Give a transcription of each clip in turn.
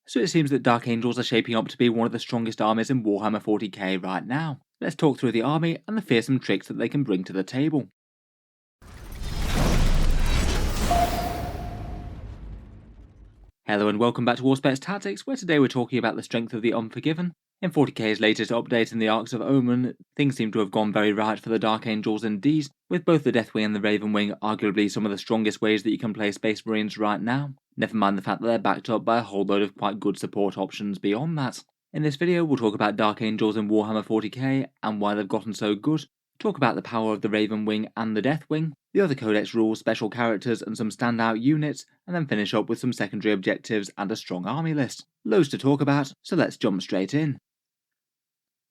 So it seems that Dark Angels are shaping up to be one of the strongest armies in Warhammer 40K right now. Let's talk through the army and the fearsome tricks that they can bring to the table. Hello and welcome back to Auspex Tactics, where today we're talking about the strength of the Unforgiven. In 40K's latest update in the Arks of Omen, things seem to have gone very right for the Dark Angels indeed, with both the Deathwing and the Ravenwing arguably some of the strongest ways that you can play Space Marines right now, never mind the fact that they're backed up by a whole load of quite good support options beyond that. In this video we'll talk about Dark Angels in Warhammer 40k and why they've gotten so good, talk about the power of the Ravenwing and the Deathwing, the other Codex rules, special characters and some standout units, and then finish up with some secondary objectives and a strong army list. Loads to talk about, so let's jump straight in.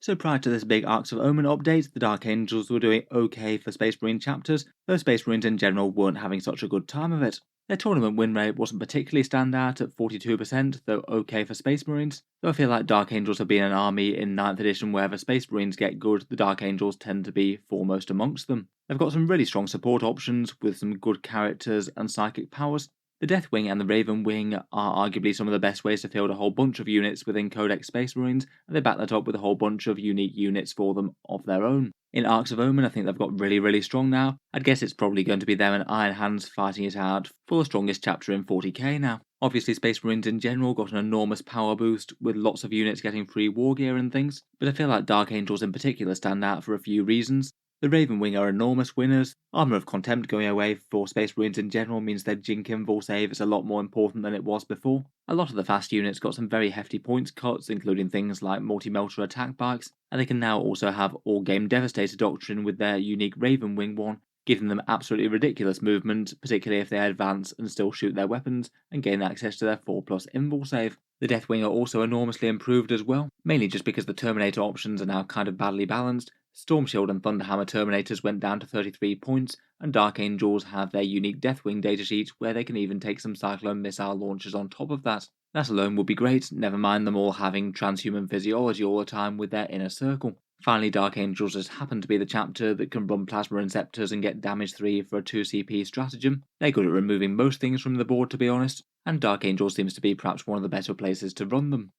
So prior to this big Arks of Omen update, the Dark Angels were doing okay for Space Marine chapters, though Space Marines in general weren't having such a good time of it. Their tournament win rate wasn't particularly standout at 42%, though okay for Space Marines, though I feel like Dark Angels have been an army in 9th edition wherever Space Marines get good, the Dark Angels tend to be foremost amongst them. They've got some really strong support options with some good characters and psychic powers. The Deathwing and the Ravenwing are arguably some of the best ways to field a whole bunch of units within Codex Space Marines, and they back that up with a whole bunch of unique units for them of their own. In Arks of Omen, I think they've got really strong now. I'd guess it's probably going to be them and Iron Hands fighting it out for the strongest chapter in 40k now. Obviously, Space Marines in general got an enormous power boost, with lots of units getting free war gear and things, but I feel like Dark Angels in particular stand out for a few reasons. The Ravenwing are enormous winners. Armour of Contempt going away for Space Marines in general means their Jink Invul save is a lot more important than it was before. A lot of the fast units got some very hefty points cuts, including things like multi-melter attack bikes, and they can now also have all-game Devastator Doctrine with their unique Ravenwing one, giving them absolutely ridiculous movement, particularly if they advance and still shoot their weapons and gain access to their 4+ Invul save. The Deathwing are also enormously improved as well, mainly just because the Terminator options are now kind of badly balanced. Storm Shield and Thunderhammer Terminators went down to 33 points, and Dark Angels have their unique Deathwing datasheet where they can even take some Cyclone missile launchers on top of that. That alone would be great, never mind them all having transhuman physiology all the time with their inner circle. Finally, Dark Angels just happen to be the chapter that can run Plasma Inceptors and get damage 3 for a 2CP stratagem. They're good at removing most things from the board, to be honest, and Dark Angels seems to be perhaps one of the better places to run them.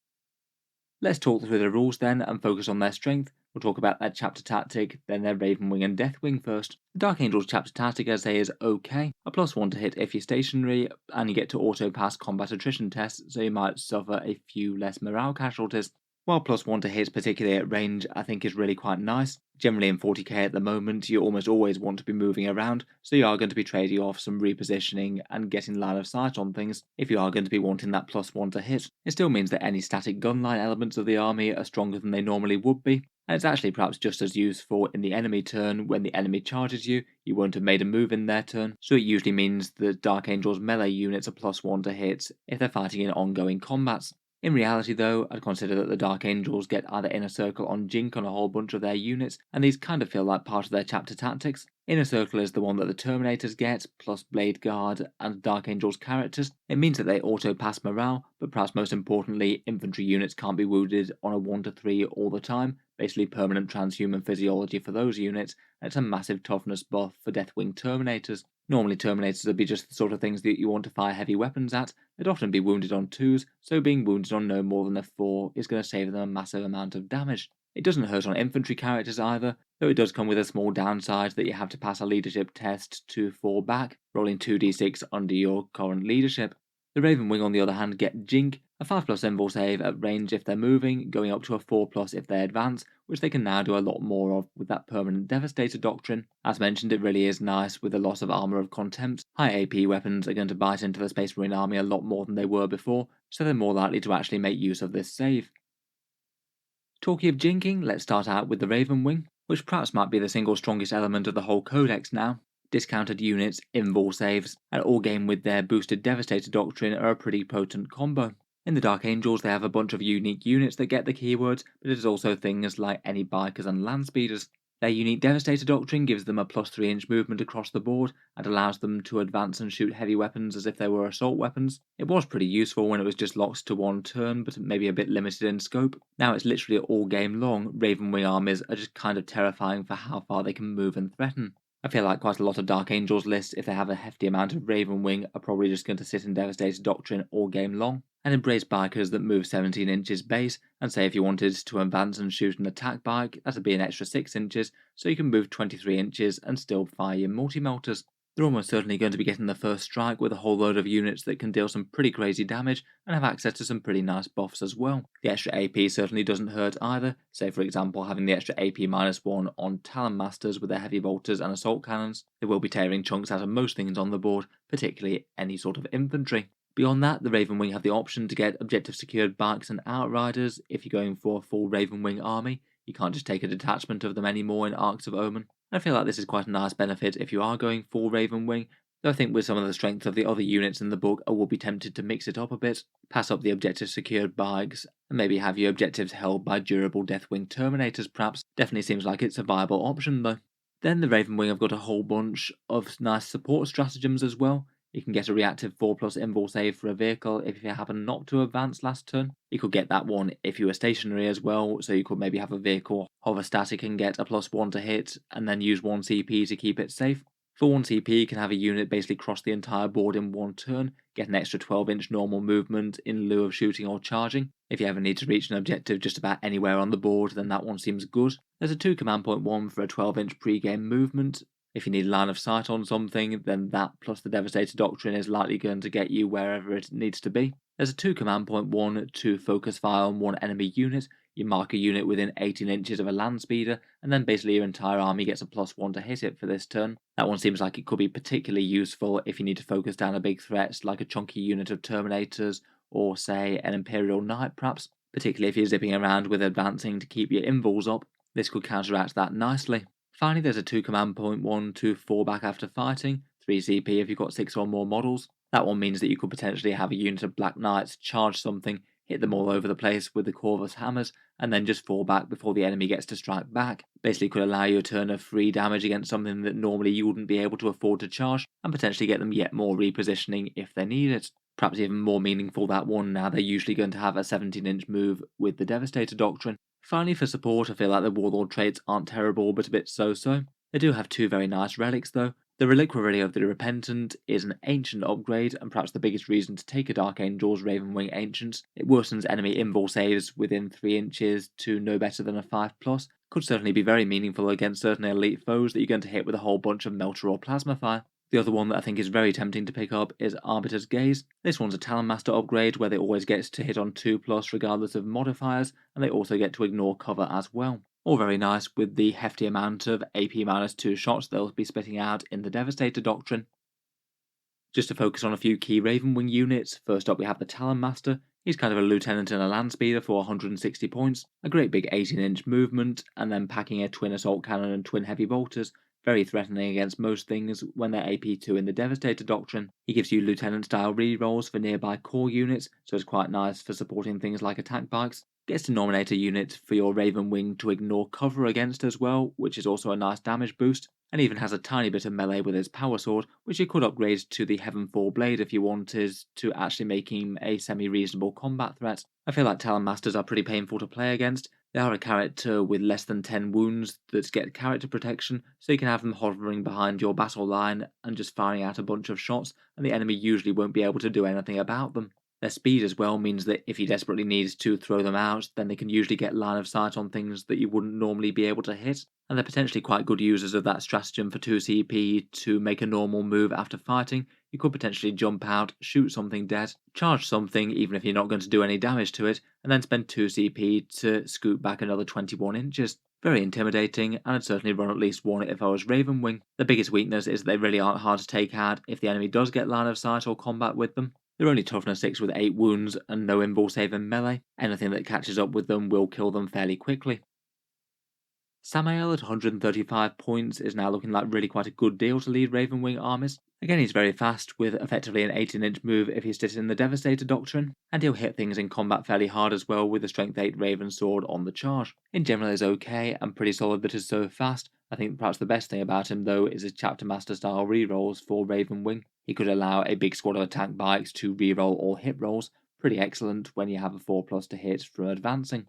Let's talk through the rules then and focus on their strength. We'll talk about their chapter tactic, then their Ravenwing and Deathwing first. The Dark Angels chapter tactic, as I say, is okay. A +1 to hit if you're stationary, and you get to auto pass combat attrition tests, so you might suffer a few less morale casualties. While +1 to hit, particularly at range, I think is really quite nice. Generally in 40k at the moment, you almost always want to be moving around, so you are going to be trading off some repositioning and getting line of sight on things if you are going to be wanting that +1 to hit. It still means that any static gunline elements of the army are stronger than they normally would be, and it's actually perhaps just as useful in the enemy turn. When the enemy charges you, you won't have made a move in their turn, so it usually means that Dark Angels melee units are +1 to hit if they're fighting in ongoing combats. In reality though, I'd consider that the Dark Angels get either Inner Circle on Jink on a whole bunch of their units, and these kind of feel like part of their chapter tactics. Inner Circle is the one that the Terminators get, plus Blade Guard and Dark Angels characters. It means that they auto-pass morale, but perhaps most importantly, infantry units can't be wounded on a 1 to 3 all the time, basically permanent transhuman physiology for those units, and it's a massive toughness buff for Deathwing Terminators. Normally Terminators would be just the sort of things that you want to fire heavy weapons at. They'd often be wounded on 2s, so being wounded on no more than a 4 is going to save them a massive amount of damage. It doesn't hurt on infantry characters either, though it does come with a small downside that you have to pass a leadership test to fall back, rolling 2d6 under your current leadership. The Ravenwing on the other hand get Jink, a 5+ Invul save at range if they're moving, going up to a 4+ if they advance, which they can now do a lot more of with that permanent Devastator Doctrine. As mentioned, it really is nice with the loss of Armour of Contempt. High AP weapons are going to bite into the Space Marine army a lot more than they were before, so they're more likely to actually make use of this save. Talking of jinking, let's start out with the Ravenwing, which perhaps might be the single strongest element of the whole Codex now. Discounted units, invul saves, and all game with their boosted Devastator Doctrine are a pretty potent combo. In the Dark Angels they have a bunch of unique units that get the keywords, but it is also things like any bikers and land speeders. Their unique Devastator Doctrine gives them a +3-inch movement across the board and allows them to advance and shoot heavy weapons as if they were assault weapons. It was pretty useful when it was just locked to one turn, but maybe a bit limited in scope. Now it's literally all game long. Ravenwing armies are just kind of terrifying for how far they can move and threaten. I feel like quite a lot of Dark Angels lists, if they have a hefty amount of Ravenwing, are probably just going to sit in Devastator Doctrine all game long, and embrace bikers that move 17 inches base, and say if you wanted to advance and shoot an attack bike, that'd be an extra 6 inches, so you can move 23 inches and still fire your multi-melters. They're almost certainly going to be getting the first strike with a whole load of units that can deal some pretty crazy damage and have access to some pretty nice buffs as well. The extra AP certainly doesn't hurt either, say for example having the extra AP -1 on Talon Masters with their heavy bolters and assault cannons. They will be tearing chunks out of most things on the board, particularly any sort of infantry. Beyond that, the Ravenwing have the option to get objective secured bikes and outriders if you're going for a full Ravenwing army. You can't just take a detachment of them anymore in Arks of Omen. I feel like this is quite a nice benefit if you are going full Ravenwing, though I think with some of the strength of the other units in the book I will be tempted to mix it up a bit, pass up the objective secured bikes, and maybe have your objectives held by durable Deathwing Terminators perhaps. Definitely seems like it's a viable option though. Then the Ravenwing have got a whole bunch of nice support stratagems as well. You can get a reactive 4+ invul save for a vehicle if you happen not to advance last turn. You could get that one if you were stationary as well, so you could maybe have a vehicle hover static and get a +1 to hit, and then use 1 CP to keep it safe. For 1 CP, you can have a unit basically cross the entire board in one turn, get an extra 12-inch normal movement in lieu of shooting or charging. If you ever need to reach an objective just about anywhere on the board, then that one seems good. There's a 2 command point 1 for a 12-inch pre-game movement. If you need line of sight on something, then that plus the Devastator Doctrine is likely going to get you wherever it needs to be. There's a 2 command point 1 to focus fire on one enemy unit. You mark a unit within 18 inches of a land speeder, and then basically your entire army gets a +1 to hit it for this turn. That one seems like it could be particularly useful if you need to focus down a big threat like a chunky unit of Terminators, or say an Imperial Knight perhaps, particularly if you're zipping around with advancing to keep your invuls up. This could counteract that nicely. Finally, there's a 2 command point 1 to fall back after fighting, 3 CP if you've got 6 or more models. That one means that you could potentially have a unit of Black Knights charge something, hit them all over the place with the Corvus hammers, and then just fall back before the enemy gets to strike back. Basically could allow you a turn of free damage against something that normally you wouldn't be able to afford to charge, and potentially get them yet more repositioning if they need it. Perhaps even more meaningful that one now they're usually going to have a 17-inch move with the Devastator Doctrine. Finally, for support, I feel like the Warlord traits aren't terrible, but a bit so-so. They do have 2 very nice relics though. The Reliquary of the Repentant is an ancient upgrade, and perhaps the biggest reason to take a Dark Angel's Ravenwing Ancients. It worsens enemy invul saves within 3 inches to no better than a 5+. Could certainly be very meaningful against certain elite foes that you're going to hit with a whole bunch of Melter or Plasma Fire. The other one that I think is very tempting to pick up is Arbiter's Gaze. This one's a Talon Master upgrade where they always get to hit on 2+ regardless of modifiers, and they also get to ignore cover as well. All very nice with the hefty amount of AP -2 shots they'll be spitting out in the Devastator Doctrine. Just to focus on a few key Ravenwing units, first up we have the Talon Master. He's kind of a lieutenant and a land speeder for 160 points, a great big 18-inch movement, and then packing a twin assault cannon and twin heavy bolters. Very threatening against most things when they're AP2 in the Devastator Doctrine. He gives you lieutenant-style rerolls for nearby core units, so it's quite nice for supporting things like attack bikes. Gets to nominate a unit for your Ravenwing to ignore cover against as well, which is also a nice damage boost, and even has a tiny bit of melee with his power sword, which you could upgrade to the Heavenfall Blade if you wanted to actually make him a semi-reasonable combat threat. I feel like Talon Masters are pretty painful to play against. They are a character with less than 10 wounds that get character protection, so you can have them hovering behind your battle line and just firing out a bunch of shots, and the enemy usually won't be able to do anything about them. Their speed as well means that if you desperately need to throw them out, then they can usually get line of sight on things that you wouldn't normally be able to hit, and they're potentially quite good users of that stratagem for 2 CP to make a normal move after fighting. You could potentially jump out, shoot something dead, charge something even if you're not going to do any damage to it, and then spend 2 CP to scoot back another 21 inches. Very intimidating, and I'd certainly run at least one if I was Ravenwing. The biggest weakness is that they really aren't hard to take out if the enemy does get line of sight or combat with them. They're only toughness 6 with 8 wounds and no invul save in melee. Anything that catches up with them will kill them fairly quickly. Samael at 135 points is now looking like really quite a good deal to lead Ravenwing armies. Again, he's very fast, with effectively an 18-inch move if he's sitting in the Devastator Doctrine, and he'll hit things in combat fairly hard as well with the Strength 8 Raven Sword on the charge. In general is okay, and pretty solid that is so fast. I think perhaps the best thing about him though is his Chapter Master style rerolls for Ravenwing. He could allow a big squad of attack bikes to reroll all hit rolls, pretty excellent when you have a 4+ to hit from advancing.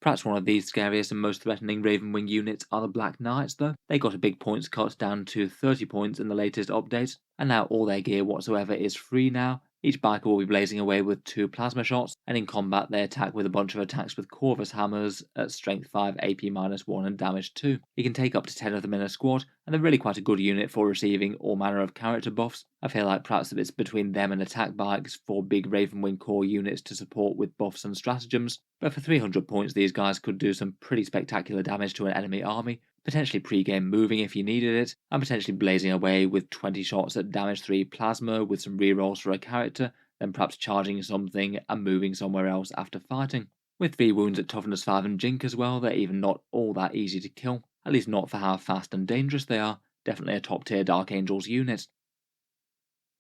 Perhaps one of the scariest and most threatening Ravenwing units are the Black Knights though. They got a big points cut down to 30 points in the latest update, and now all their gear whatsoever is free now. Each biker will be blazing away with 2 plasma shots, and in combat they attack with a bunch of attacks with Corvus hammers at strength 5, AP -1 and damage 2. You can take up to 10 of them in a squad, and they're really quite a good unit for receiving all manner of character buffs. I feel like perhaps it's between them and attack bikes for big Ravenwing core units to support with buffs and stratagems, but for 300 points these guys could do some pretty spectacular damage to an enemy army, potentially pre-game moving if you needed it, and potentially blazing away with 20 shots at damage 3 plasma with some rerolls for a character, then perhaps charging something and moving somewhere else after fighting. With 3 wounds at toughness 5 and jink as well, they're even not all that easy to kill, at least not for how fast and dangerous they are. Definitely a top tier Dark Angels unit.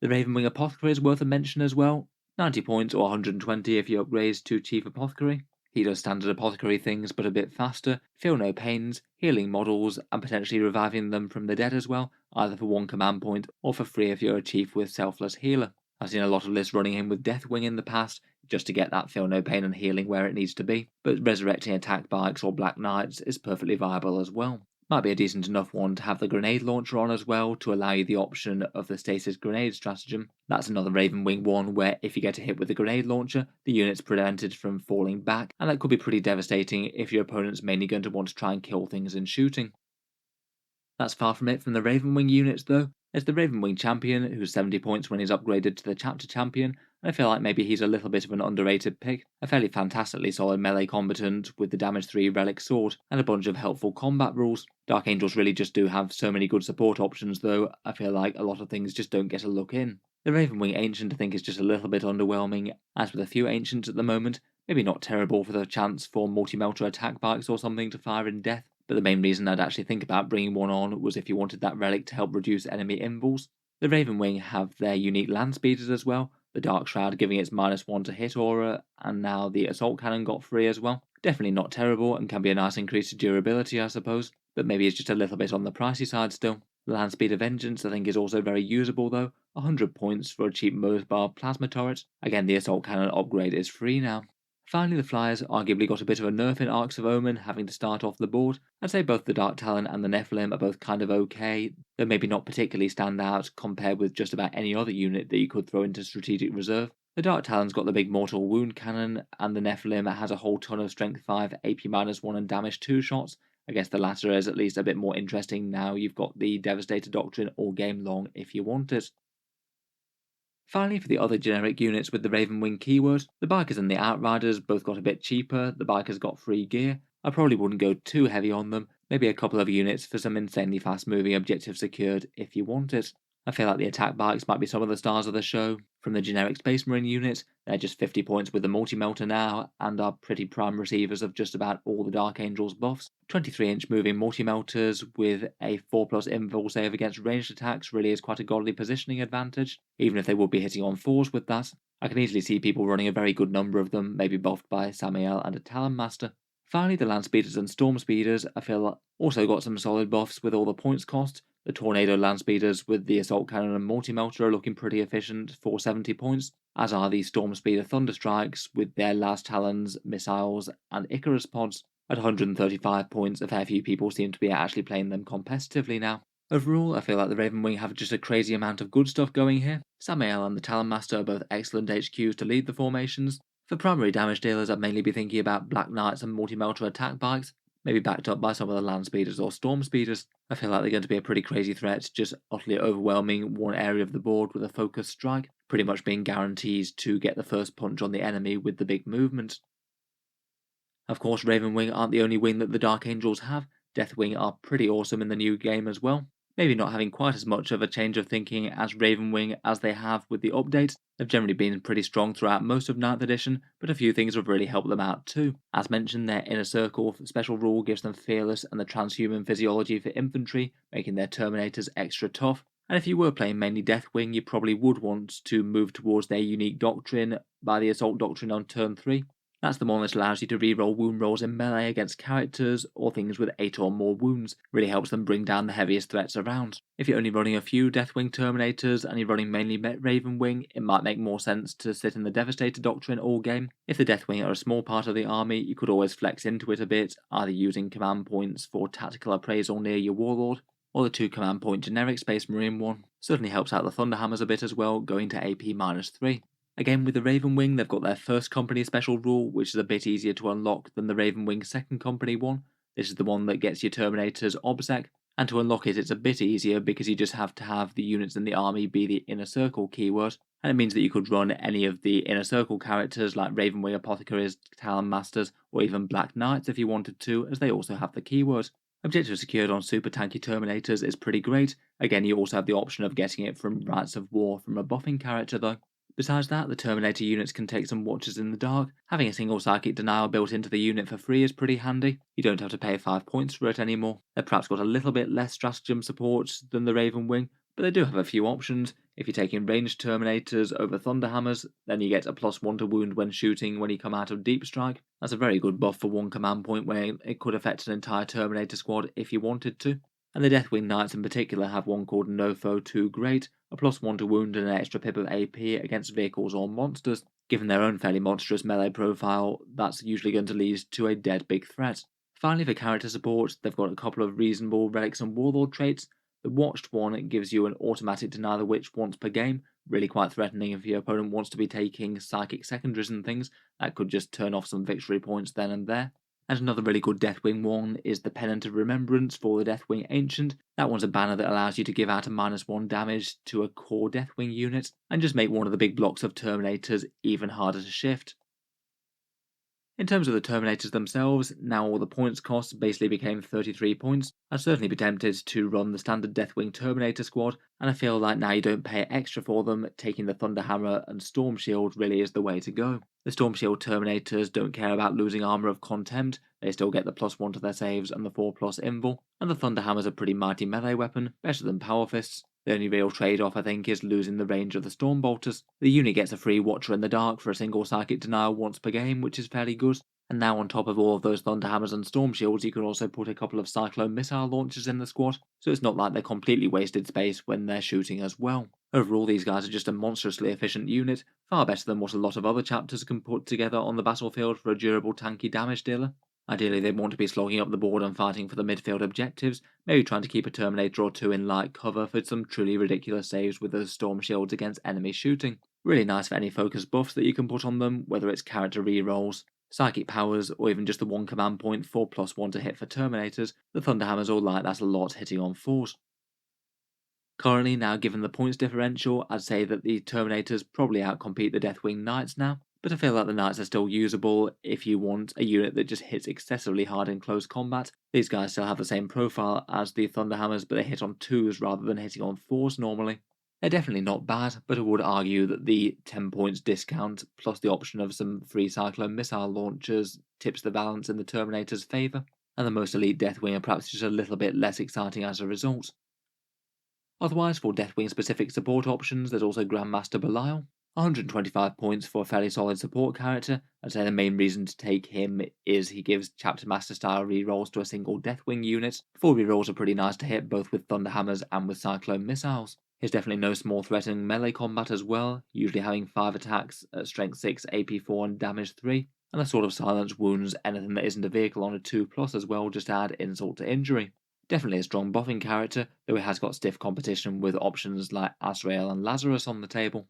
The Ravenwing Apothecary is worth a mention as well, 90 points or 120 if you upgrade to Chief Apothecary. He does standard apothecary things but a bit faster, feel no pains, healing models, and potentially reviving them from the dead as well, either for 1 command point or for free if you're a chief with Selfless Healer. I've seen a lot of lists running him with Deathwing in the past, just to get that feel no pain and healing where it needs to be, but resurrecting attack bikes or Black Knights is perfectly viable as well. Might be a decent enough one to have the grenade launcher on as well to allow you the option of the stasis grenade stratagem. That's another Ravenwing one where if you get a hit with the grenade launcher, the unit's prevented from falling back, and that could be pretty devastating if your opponent's mainly going to want to try and kill things in shooting. That's far from it from the Ravenwing units though. There's the Ravenwing Champion, who's 70 points when he's upgraded to the Chapter Champion, and I feel like maybe he's a little bit of an underrated pick. A fairly fantastically solid melee combatant with the damage 3 Relic Sword, and a bunch of helpful combat rules. Dark Angels really just do have so many good support options though, I feel like a lot of things just don't get a look in. The Ravenwing Ancient I think is just a little bit underwhelming, as with a few Ancients at the moment. Maybe not terrible for the chance for multi-melter attack bikes or something to fire in death, but the main reason I'd actually think about bringing one on was if you wanted that relic to help reduce enemy invulns. The Ravenwing have their unique land speeders as well, the Dark Shroud giving its -1 to hit aura, and now the Assault Cannon got free as well. Definitely not terrible and can be a nice increase to durability I suppose, but maybe it's just a little bit on the pricey side still. The Land Speeder Vengeance I think is also very usable though, 100 points for a cheap mobile plasma turret. Again, the Assault Cannon upgrade is free now. Finally, the Flyers arguably got a bit of a nerf in Arks of Omen, having to start off the board. I'd say both the Dark Talon and the Nephilim are both kind of okay, though maybe not particularly stand out compared with just about any other unit that you could throw into Strategic Reserve. The Dark Talon's got the big Mortal Wound Cannon, and the Nephilim has a whole ton of Strength 5, AP -1 and Damage 2 shots. I guess the latter is at least a bit more interesting now you've got the Devastator Doctrine all game long if you want it. Finally, for the other generic units with the Ravenwing keyword, the Bikers and the Outriders both got a bit cheaper, the Bikers got free gear. I probably wouldn't go too heavy on them, maybe a couple of units for some insanely fast moving objectives secured if you want it. I feel like the attack bikes might be some of the stars of the show. From the generic Space Marine units, they're just 50 points with the multi-melter now, and are pretty prime receivers of just about all the Dark Angels buffs. 23-inch moving multi-melters with a 4+ invul save against ranged attacks really is quite a godly positioning advantage, even if they would be hitting on 4s with that. I can easily see people running a very good number of them, maybe buffed by Samael and a Talon Master. Finally, the Land Speeders and Storm Speeders I feel also got some solid buffs with all the points cost. The Tornado Land Speeders with the Assault Cannon and Multi-Melter are looking pretty efficient for 70 points, as are the Storm Speeder Thunderstrikes with their Last Talons, Missiles, and Icarus pods. At 135 points, a fair few people seem to be actually playing them competitively now. Overall, I feel like the Ravenwing have just a crazy amount of good stuff going here. Samael and the Talon Master are both excellent HQs to lead the formations. For primary damage dealers, I'd mainly be thinking about Black Knights and Multi-Melter attack bikes, maybe backed up by some of the Land Speeders or Storm Speeders. I feel like they're going to be a pretty crazy threat, just utterly overwhelming one area of the board with a focused strike, pretty much being guaranteed to get the first punch on the enemy with the big movement. Of course, Ravenwing aren't the only wing that the Dark Angels have. Deathwing are pretty awesome in the new game as well. Maybe not having quite as much of a change of thinking as Ravenwing as they have with the updates. They've generally been pretty strong throughout most of 9th edition, but a few things have really helped them out too. As mentioned, their Inner Circle special rule gives them Fearless and the Transhuman Physiology for infantry, making their Terminators extra tough. And if you were playing mainly Deathwing, you probably would want to move towards their unique doctrine by the Assault Doctrine on turn 3. That's the one that allows you to reroll wound rolls in melee against characters or things with 8 or more wounds. Really helps them bring down the heaviest threats around. If you're only running a few Deathwing Terminators and you're running mainly Ravenwing, it might make more sense to sit in the Devastator Doctrine all game. If the Deathwing are a small part of the army, you could always flex into it a bit, either using command points for tactical appraisal near your Warlord, or the 2 command point generic Space Marine one. Certainly helps out the Thunderhammers a bit as well, going to AP -3. Again, with the Ravenwing, they've got their first company special rule, which is a bit easier to unlock than the Ravenwing second company one. This is the one that gets your Terminators OBSEC, and to unlock it, it's a bit easier because you just have to have the units in the army be the Inner Circle keyword, and it means that you could run any of the Inner Circle characters like Ravenwing Apothecaries, Talon Masters, or even Black Knights if you wanted to, as they also have the keyword. Objective secured on super tanky Terminators is pretty great. Again, you also have the option of getting it from Rites of War from a buffing character though. Besides that, the Terminator units can take some watches in the dark. Having a single psychic denial built into the unit for free is pretty handy. You don't have to pay 5 points for it anymore. They've perhaps got a little bit less stratagem support than the Ravenwing, but they do have a few options. If you're taking ranged Terminators over Thunderhammers, then you get a +1 to wound when shooting when you come out of Deep Strike. That's a very good buff for one command point where it could affect an entire Terminator squad if you wanted to. And the Deathwing Knights in particular have one called No Foe Too Great, a +1 to wound and an extra pip of AP against vehicles or monsters. Given their own fairly monstrous melee profile, that's usually going to lead to a dead big threat. Finally, for character support, they've got a couple of reasonable relics and warlord traits. The Watched one gives you an automatic deny the witch once per game, really quite threatening if your opponent wants to be taking psychic secondaries and things. That could just turn off some victory points then and there. And another really good Deathwing one is the Pennant of Remembrance for the Deathwing Ancient. That one's a banner that allows you to give out a -1 damage to a core Deathwing unit, and just make one of the big blocks of Terminators even harder to shift. In terms of the Terminators themselves, now all the points cost basically became 33 points. I'd certainly be tempted to run the standard Deathwing Terminator squad, and I feel like now you don't pay extra for them, taking the Thunderhammer and Storm Shield really is the way to go. The Storm Shield Terminators don't care about losing Armour of Contempt, they still get the +1 to their saves and the 4+ invul, and the Thunderhammer's a pretty mighty melee weapon, better than Power Fists. The only real trade-off, I think, is losing the range of the Storm Bolters. The unit gets a free Watcher in the Dark for a single Psychic Denial once per game, which is fairly good. And now on top of all of those Thunderhammers and Storm Shields, you can also put a couple of Cyclone Missile launchers in the squad, so it's not like they're completely wasted space when they're shooting as well. Overall, these guys are just a monstrously efficient unit, far better than what a lot of other chapters can put together on the battlefield for a durable tanky damage dealer. Ideally, they want to be slogging up the board and fighting for the midfield objectives, maybe trying to keep a Terminator or two in light cover for some truly ridiculous saves with those Storm Shields against enemy shooting. Really nice for any focus buffs that you can put on them, whether it's character rerolls, psychic powers, or even just the one command point 4+1 to hit for Terminators. The Thunderhammers all like that a lot, hitting on 4s. Currently, now given the points differential, I'd say that the Terminators probably outcompete the Deathwing Knights now, but I feel like the Knights are still usable if you want a unit that just hits excessively hard in close combat. These guys still have the same profile as the Thunderhammers, but they hit on 2s rather than hitting on 4s normally. They're definitely not bad, but I would argue that the 10 points discount plus the option of some free Cyclone Missile launchers tips the balance in the Terminator's favour, and the most elite Deathwing are perhaps just a little bit less exciting as a result. Otherwise, for Deathwing specific support options, there's also Grandmaster Belial. 125 points for a fairly solid support character. I'd say the main reason to take him is he gives Chapter Master style rerolls to a single Deathwing unit. 4 rerolls are pretty nice to hit both with Thunderhammers and with Cyclone Missiles. He's definitely no small threat in melee combat as well, usually having 5 attacks at strength 6, AP 4 and damage 3, and a sort of silence wounds anything that isn't a vehicle on a 2+ as well, just to add insult to injury. Definitely a strong buffing character, though he has got stiff competition with options like Azrael and Lazarus on the table.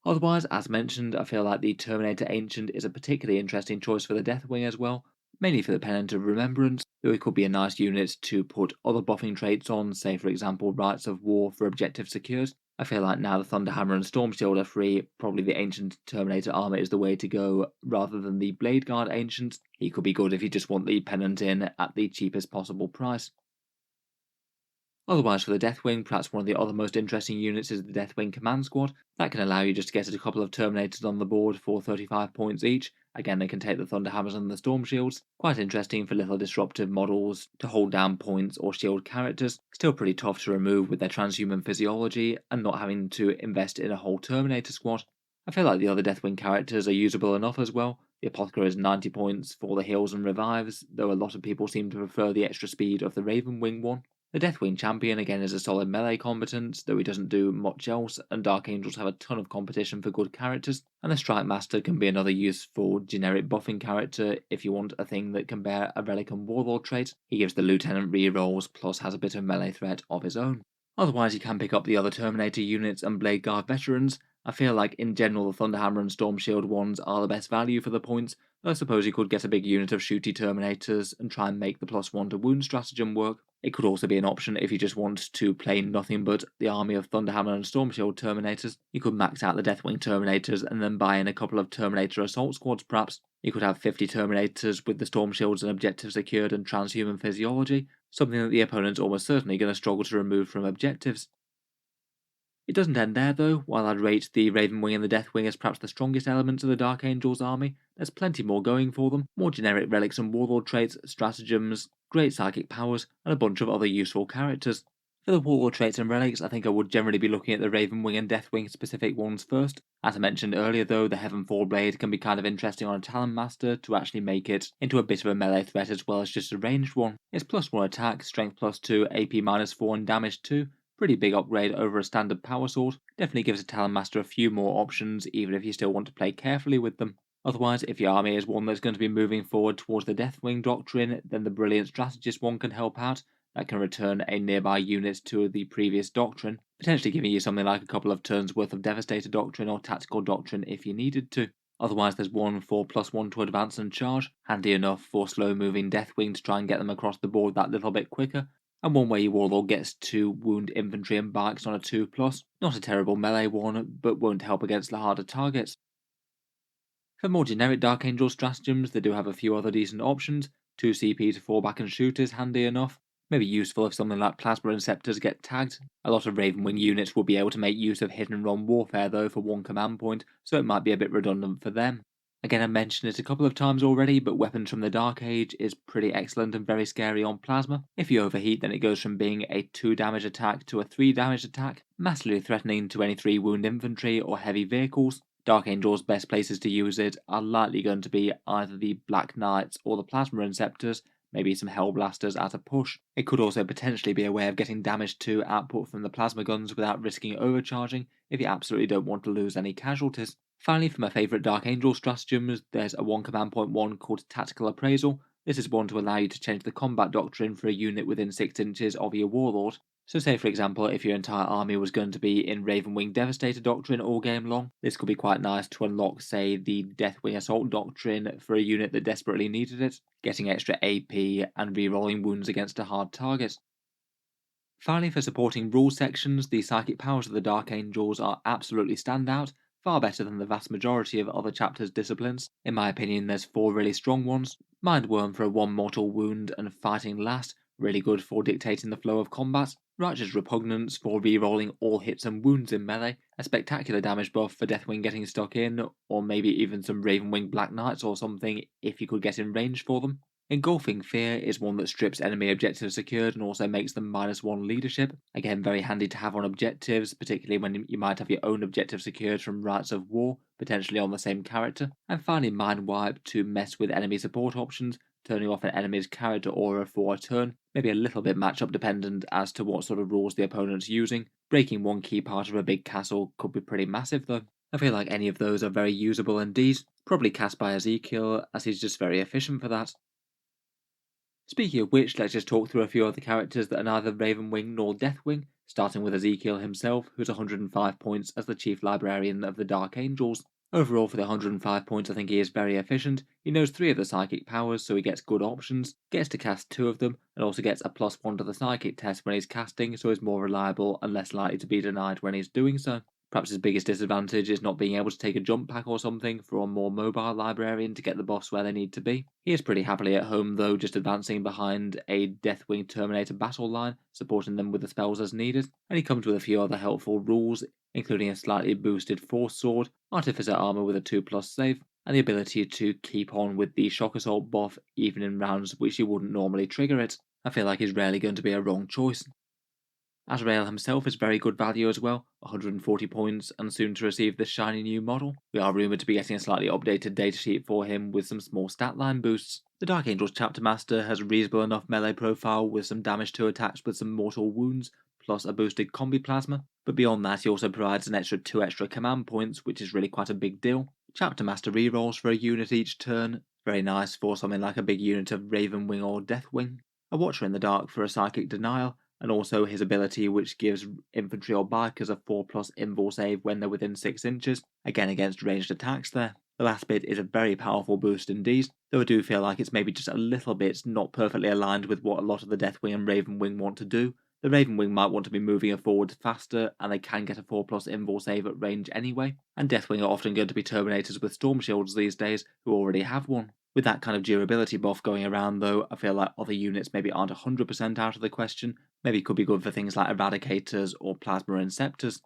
Otherwise, as mentioned, I feel like the Terminator Ancient is a particularly interesting choice for the Deathwing as well, mainly for the Pennant of Remembrance, though it could be a nice unit to put other buffing traits on, say for example Rites of War for objective secures. I feel like now the Thunderhammer and Storm Shield are free, probably the Ancient Terminator armor is the way to go rather than the Blade Guard Ancient. He could be good if you just want the Pennant in at the cheapest possible price. Otherwise, for the Deathwing, perhaps one of the other most interesting units is the Deathwing Command Squad. That can allow you just to get a couple of Terminators on the board for 35 points each. Again, they can take the Thunderhammers and the Storm Shields. Quite interesting for little disruptive models to hold down points or shield characters. Still pretty tough to remove with their transhuman physiology and not having to invest in a whole Terminator squad. I feel like the other Deathwing characters are usable enough as well. The Apothecary is 90 points for the heals and revives, though a lot of people seem to prefer the extra speed of the Ravenwing one. The Deathwing Champion again is a solid melee combatant, though he doesn't do much else, and Dark Angels have a ton of competition for good characters, and the Strike Master can be another useful generic buffing character if you want a thing that can bear a Relic and Warlord trait. He gives the Lieutenant rerolls, plus has a bit of melee threat of his own. Otherwise, you can pick up the other Terminator units and Blade Guard veterans. I feel like in general the Thunderhammer and Storm Shield ones are the best value for the points, though I suppose you could get a big unit of shooty Terminators and try and make the +1 to wound stratagem work. It could also be an option if you just want to play nothing but the army of Thunderhammer and Storm Shield Terminators. You could max out the Deathwing Terminators and then buy in a couple of Terminator Assault Squads perhaps. You could have 50 Terminators with the Storm Shields and objectives secured and transhuman physiology, something that the opponent's almost certainly going to struggle to remove from objectives. It doesn't end there though. While I'd rate the Ravenwing and the Deathwing as perhaps the strongest elements of the Dark Angels army, there's plenty more going for them. More generic relics and warlord traits, stratagems, great psychic powers, and a bunch of other useful characters. For the warlord traits and relics, I think I would generally be looking at the Ravenwing and Deathwing specific ones first. As I mentioned earlier though, the Heavenfall Blade can be kind of interesting on a Talon Master to actually make it into a bit of a melee threat as well as just a ranged one. It's +1 attack, strength +2, AP -4 and damage 2. Pretty big upgrade over a standard power sword. Definitely gives a Talon Master a few more options, even if you still want to play carefully with them. Otherwise, if your army is one that's going to be moving forward towards the Deathwing doctrine, then the Brilliant Strategist one can help out. That can return a nearby unit to the previous doctrine, potentially giving you something like a couple of turns worth of Devastator doctrine or Tactical doctrine if you needed to. Otherwise, there's one for +1 to advance and charge, handy enough for slow moving Deathwing to try and get them across the board that little bit quicker, and one where your Warlord gets to wound infantry and bikes on a 2+. Not a terrible melee one, but won't help against the harder targets. For more generic Dark Angel stratagems, they do have a few other decent options. 2 CP to fall back and shoot is handy enough. Maybe useful if something like Plasma Inceptors get tagged. A lot of Ravenwing units will be able to make use of hit and run warfare though for one command point, so it might be a bit redundant for them. Again, I mentioned it a couple of times already, but Weapons from the Dark Age is pretty excellent and very scary on Plasma. If you overheat, then it goes from being a 2 damage attack to a 3 damage attack, massively threatening to any 3 wound infantry or heavy vehicles. Dark Angel's best places to use it are likely going to be either the Black Knights or the Plasma Inceptors, maybe some Hellblasters at a push. It could also potentially be a way of getting damage 2 output from the plasma guns without risking overcharging if you absolutely don't want to lose any casualties. Finally, for my favourite Dark Angel stratagems, there's a 1 command point one called Tactical Appraisal. This is one to allow you to change the combat doctrine for a unit within 6 inches of your Warlord. So say for example, if your entire army was going to be in Ravenwing Devastator Doctrine all game long, this could be quite nice to unlock, say, the Deathwing Assault Doctrine for a unit that desperately needed it, getting extra AP and re-rolling wounds against a hard target. Finally, for supporting rule sections, the psychic powers of the Dark Angels are absolutely standout, far better than the vast majority of other chapters' disciplines. In my opinion, there's 4 really strong ones. Mindworm for a 1 mortal wound and fighting last, really good for dictating the flow of combat. Righteous Repugnance for re-rolling all hits and wounds in melee, a spectacular damage buff for Deathwing getting stuck in, or maybe even some Ravenwing Black Knights or something if you could get in range for them. Engulfing Fear is one that strips enemy objectives secured and also makes them -1 leadership. Again, very handy to have on objectives, particularly when you might have your own objective secured from Rites of War, potentially on the same character. And finally, Mind Wipe to mess with enemy support options, turning off an enemy's character aura for a turn, maybe a little bit matchup dependent as to what sort of rules the opponent's using. Breaking one key part of a big castle could be pretty massive though. I feel like any of those are very usable indeed, probably cast by Ezekiel as he's just very efficient for that. Speaking of which, let's just talk through a few other characters that are neither Ravenwing nor Deathwing, starting with Ezekiel himself, who's 105 points as the Chief Librarian of the Dark Angels. Overall, for the 105 points, I think he is very efficient. He knows 3 of the psychic powers, so he gets good options, gets to cast 2 of them, and also gets a +1 to the psychic test when he's casting, so he's more reliable and less likely to be denied when he's doing so. Perhaps his biggest disadvantage is not being able to take a jump pack or something for a more mobile librarian to get the buffs where they need to be. He is pretty happily at home though, just advancing behind a Deathwing Terminator battle line, supporting them with the spells as needed, and he comes with a few other helpful rules, including a slightly boosted Force Sword, Artificer Armor with a 2+ save, and the ability to keep on with the Shock Assault buff even in rounds which you wouldn't normally trigger it. I feel like he's rarely going to be a wrong choice. Azrael himself is very good value as well, 140 points, and soon to receive the shiny new model. We are rumoured to be getting a slightly updated datasheet for him with some small stat line boosts. The Dark Angels Chapter Master has a reasonable enough melee profile with some damage to attacks with some mortal wounds, plus a boosted combi plasma, but beyond that he also provides an extra 2 extra command points, which is really quite a big deal. Chapter Master rerolls for a unit each turn, very nice for something like a big unit of Ravenwing or Deathwing. A Watcher in the Dark for a Psychic Denial, and also his ability which gives infantry or bikers a 4+ invul save when they're within 6 inches, again against ranged attacks there. The last bit is a very powerful boost indeed, though I do feel like it's maybe just a little bit not perfectly aligned with what a lot of the Deathwing and Ravenwing want to do. The Ravenwing might want to be moving forward faster, and they can get a 4+ invul save at range anyway, and Deathwing are often going to be Terminators with Storm Shields these days, who already have one. With that kind of durability buff going around though, I feel like other units maybe aren't 100% out of the question, maybe could be good for things like Eradicators or Plasma Inceptors.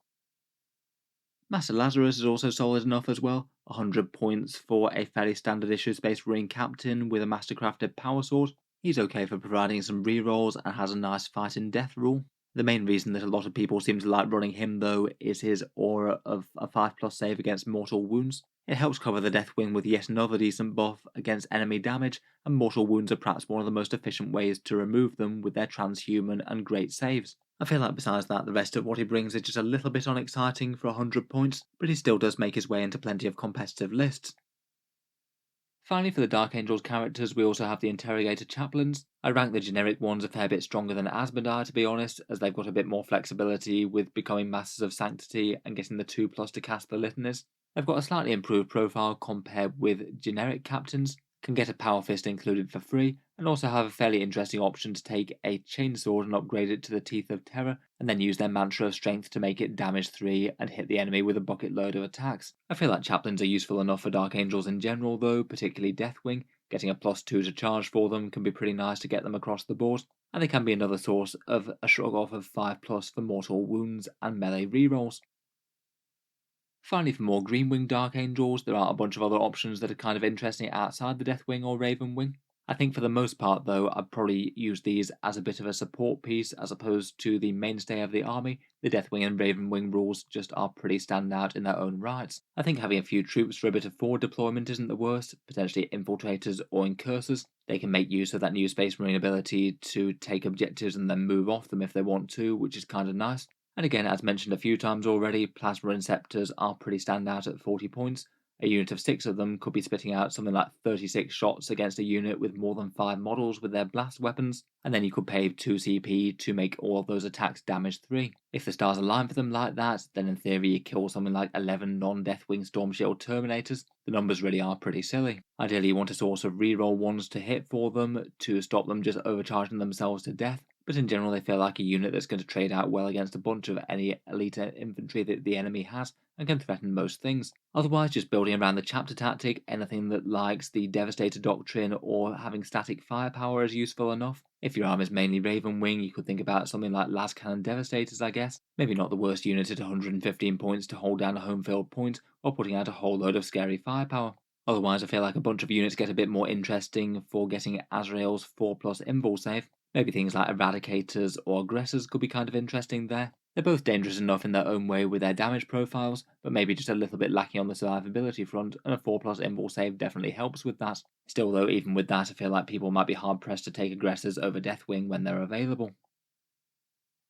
Master Lazarus is also solid enough as well, 100 points for a fairly standard issue Space Marine Captain with a Mastercrafted Power Sword. He's okay for providing some rerolls and has a nice fight in death rule. The main reason that a lot of people seem to like running him though is his aura of a 5+ save against mortal wounds. It helps cover the Deathwing with yet another decent buff against enemy damage, and mortal wounds are perhaps one of the most efficient ways to remove them with their transhuman and great saves. I feel like besides that, the rest of what he brings is just a little bit unexciting for 100 points, but he still does make his way into plenty of competitive lists. Finally, for the Dark Angels characters, we also have the Interrogator Chaplains. I rank the generic ones a fair bit stronger than Asmodai, to be honest, as they've got a bit more flexibility with becoming Masters of Sanctity and getting the 2+ to cast the litanies. They've got a slightly improved profile compared with generic captains, can get a Power Fist included for free, and also have a fairly interesting option to take a Chainsword and upgrade it to the Teeth of Terror, and then use their Mantra of Strength to make it damage 3 and hit the enemy with a bucket load of attacks. I feel like Chaplains are useful enough for Dark Angels in general though, particularly Deathwing. Getting a +2 to charge for them can be pretty nice to get them across the board, and they can be another source of a shrug off of 5+ for mortal wounds and melee rerolls. Finally, for more Greenwing Dark Angels, there are a bunch of other options that are kind of interesting outside the Deathwing or Ravenwing. I think for the most part though, I'd probably use these as a bit of a support piece as opposed to the mainstay of the army. The Deathwing and Ravenwing rules just are pretty standout in their own rights. I think having a few troops for a bit of forward deployment isn't the worst, potentially infiltrators or incursors. They can make use of that new Space Marine ability to take objectives and then move off them if they want to, which is kind of nice. And again, as mentioned a few times already, Plasma Inceptors are pretty standout at 40 points. A unit of 6 of them could be spitting out something like 36 shots against a unit with more than 5 models with their blast weapons, and then you could pay 2 CP to make all of those attacks damage 3. If the stars align for them like that, then in theory you kill something like 11 non-Deathwing Storm Shield Terminators. The numbers really are pretty silly. Ideally you want a source of reroll ones to hit for them to stop them just overcharging themselves to death. But in general, they feel like a unit that's going to trade out well against a bunch of any elite infantry that the enemy has and can threaten most things. Otherwise, just building around the chapter tactic, anything that likes the Devastator Doctrine or having static firepower is useful enough. If your arm is mainly Ravenwing, you could think about something like Las Cannon Devastators, I guess. Maybe not the worst unit at 115 points to hold down a home field point, or putting out a whole load of scary firepower. Otherwise, I feel like a bunch of units get a bit more interesting for getting Azrael's 4+ invul save. Maybe things like Eradicators or Aggressors could be kind of interesting there. They're both dangerous enough in their own way with their damage profiles, but maybe just a little bit lacking on the survivability front, and a 4+ invul save definitely helps with that. Still though, even with that, I feel like people might be hard pressed to take Aggressors over Deathwing when they're available.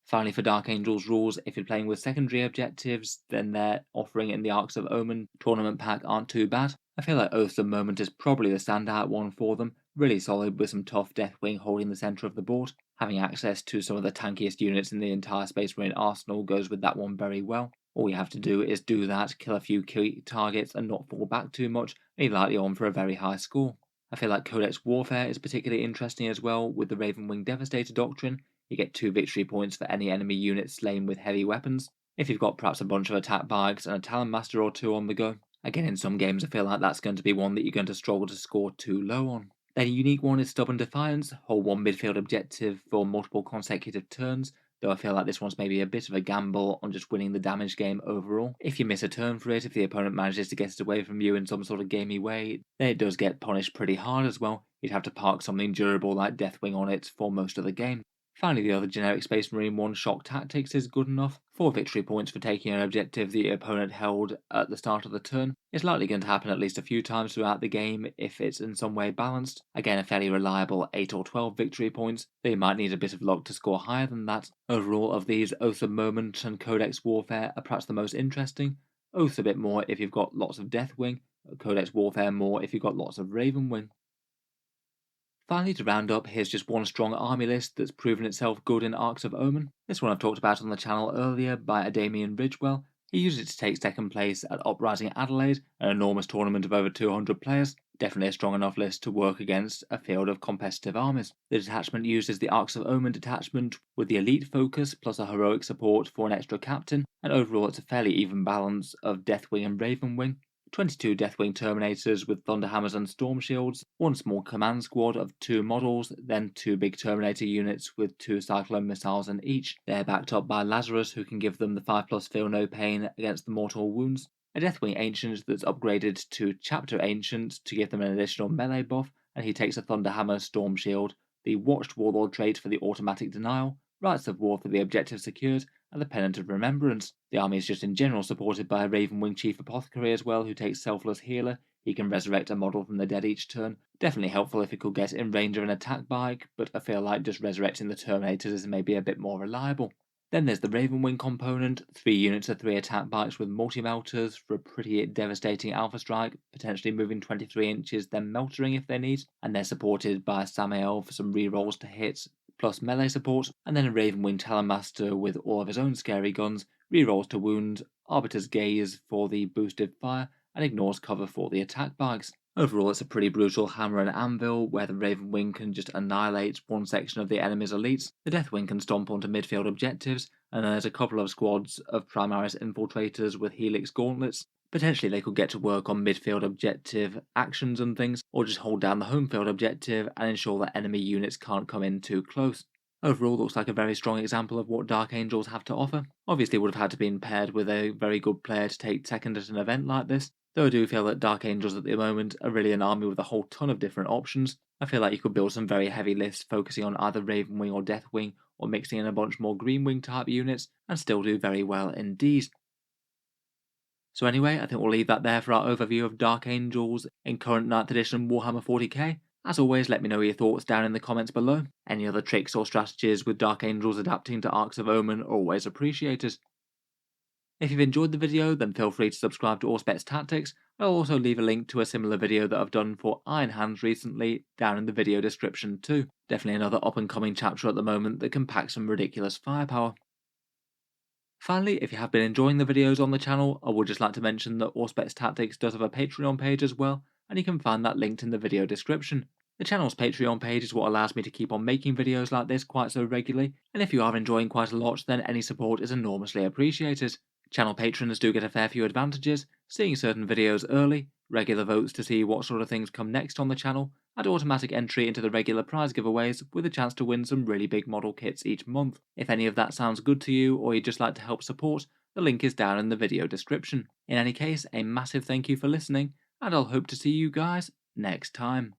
Finally, for Dark Angels rules, if you're playing with secondary objectives, then their offering in the Arks of Omen tournament pack aren't too bad. I feel like Oaths of Moment is probably the standout one for them, really solid with some tough Deathwing holding the centre of the board. Having access to some of the tankiest units in the entire Space Marine arsenal goes with that one very well. All you have to do is do that, kill a few key targets and not fall back too much, and you're likely on for a very high score. I feel like Codex Warfare is particularly interesting as well with the Ravenwing Devastator Doctrine. You get 2 victory points for any enemy unit slain with heavy weapons. If you've got perhaps a bunch of attack bikes and a Talon Master or 2 on the go. Again, in some games I feel like that's going to be one that you're going to struggle to score too low on. Then a unique one is Stubborn Defiance, hold 1 midfield objective for multiple consecutive turns, though I feel like this one's maybe a bit of a gamble on just winning the damage game overall. If you miss a turn for it, if the opponent manages to get it away from you in some sort of gamey way, then it does get punished pretty hard as well. You'd have to park something durable like Deathwing on it for most of the game. Finally, the other generic Space Marine one, Shock Tactics, is good enough. 4 victory points for taking an objective the opponent held at the start of the turn. It's likely going to happen at least a few times throughout the game if it's in some way balanced. Again, a fairly reliable 8 or 12 victory points. They might need a bit of luck to score higher than that. Overall, of these, Oath of Moment and Codex Warfare are perhaps the most interesting. Oath a bit more if you've got lots of Deathwing, Codex Warfare more if you've got lots of Ravenwing. Finally, to round up, here's just one strong army list that's proven itself good in Arks of Omen. This one I've talked about on the channel earlier by Adamian Ridgewell. He used it to take second place at Uprising Adelaide, an enormous tournament of over 200 players. Definitely a strong enough list to work against a field of competitive armies. The detachment uses the Arks of Omen detachment with the elite focus plus a heroic support for an extra captain, and overall it's a fairly even balance of Deathwing and Ravenwing. 22 Deathwing Terminators with Thunderhammers and Storm Shields, one small command squad of 2 models, then 2 big Terminator units with 2 Cyclone missiles in each. They're backed up by Lazarus, who can give them the 5+ Feel No Pain against the mortal wounds. A Deathwing Ancient that's upgraded to Chapter Ancient to give them an additional melee buff, and he takes a Thunderhammer Storm Shield, the Watched Warlord trait for the automatic denial, Rights of War for the objective secured, and the Pennant of Remembrance. The army is just in general supported by a Ravenwing Chief Apothecary as well, who takes Selfless Healer. He can resurrect a model from the dead each turn. Definitely helpful if he could get in range of an attack bike, but I feel like just resurrecting the Terminators is maybe a bit more reliable. Then there's the Ravenwing component, 3 units of 3 attack bikes with multi-melters for a pretty devastating alpha strike, potentially moving 23 inches, then meltering if they need, and they're supported by Samael for some rerolls to hit, plus melee support, and then a Ravenwing Talonmaster with all of his own scary guns, rerolls to wound, Arbiter's Gaze for the boosted fire, and ignores cover for the attack bikes. Overall, it's a pretty brutal hammer and anvil, where the Ravenwing can just annihilate one section of the enemy's elites, the Deathwing can stomp onto midfield objectives, and then there's a couple of squads of Primaris Infiltrators with Helix Gauntlets. Potentially they could get to work on midfield objective actions and things, or just hold down the home field objective and ensure that enemy units can't come in too close. Overall, looks like a very strong example of what Dark Angels have to offer. Obviously would have had to be paired with a very good player to take second at an event like this, though I do feel that Dark Angels at the moment are really an army with a whole ton of different options. I feel like you could build some very heavy lists focusing on either Ravenwing or Deathwing, or mixing in a bunch more Greenwing type units, and still do very well indeed. So anyway, I think we'll leave that there for our overview of Dark Angels in current 9th edition Warhammer 40k. As always, let me know your thoughts down in the comments below. Any other tricks or strategies with Dark Angels adapting to Arks of Omen are always appreciated. If you've enjoyed the video, then feel free to subscribe to Auspex Tactics. I'll also leave a link to a similar video that I've done for Iron Hands recently down in the video description too. Definitely another up and coming chapter at the moment that can pack some ridiculous firepower. Finally, if you have been enjoying the videos on the channel, I would just like to mention that Auspex Tactics does have a Patreon page as well, and you can find that linked in the video description. The channel's Patreon page is what allows me to keep on making videos like this quite so regularly, and if you are enjoying quite a lot, then any support is enormously appreciated. Channel patrons do get a fair few advantages, seeing certain videos early, regular votes to see what sort of things come next on the channel, and automatic entry into the regular prize giveaways with a chance to win some really big model kits each month. If any of that sounds good to you, or you'd just like to help support, the link is down in the video description. In any case, a massive thank you for listening, and I'll hope to see you guys next time.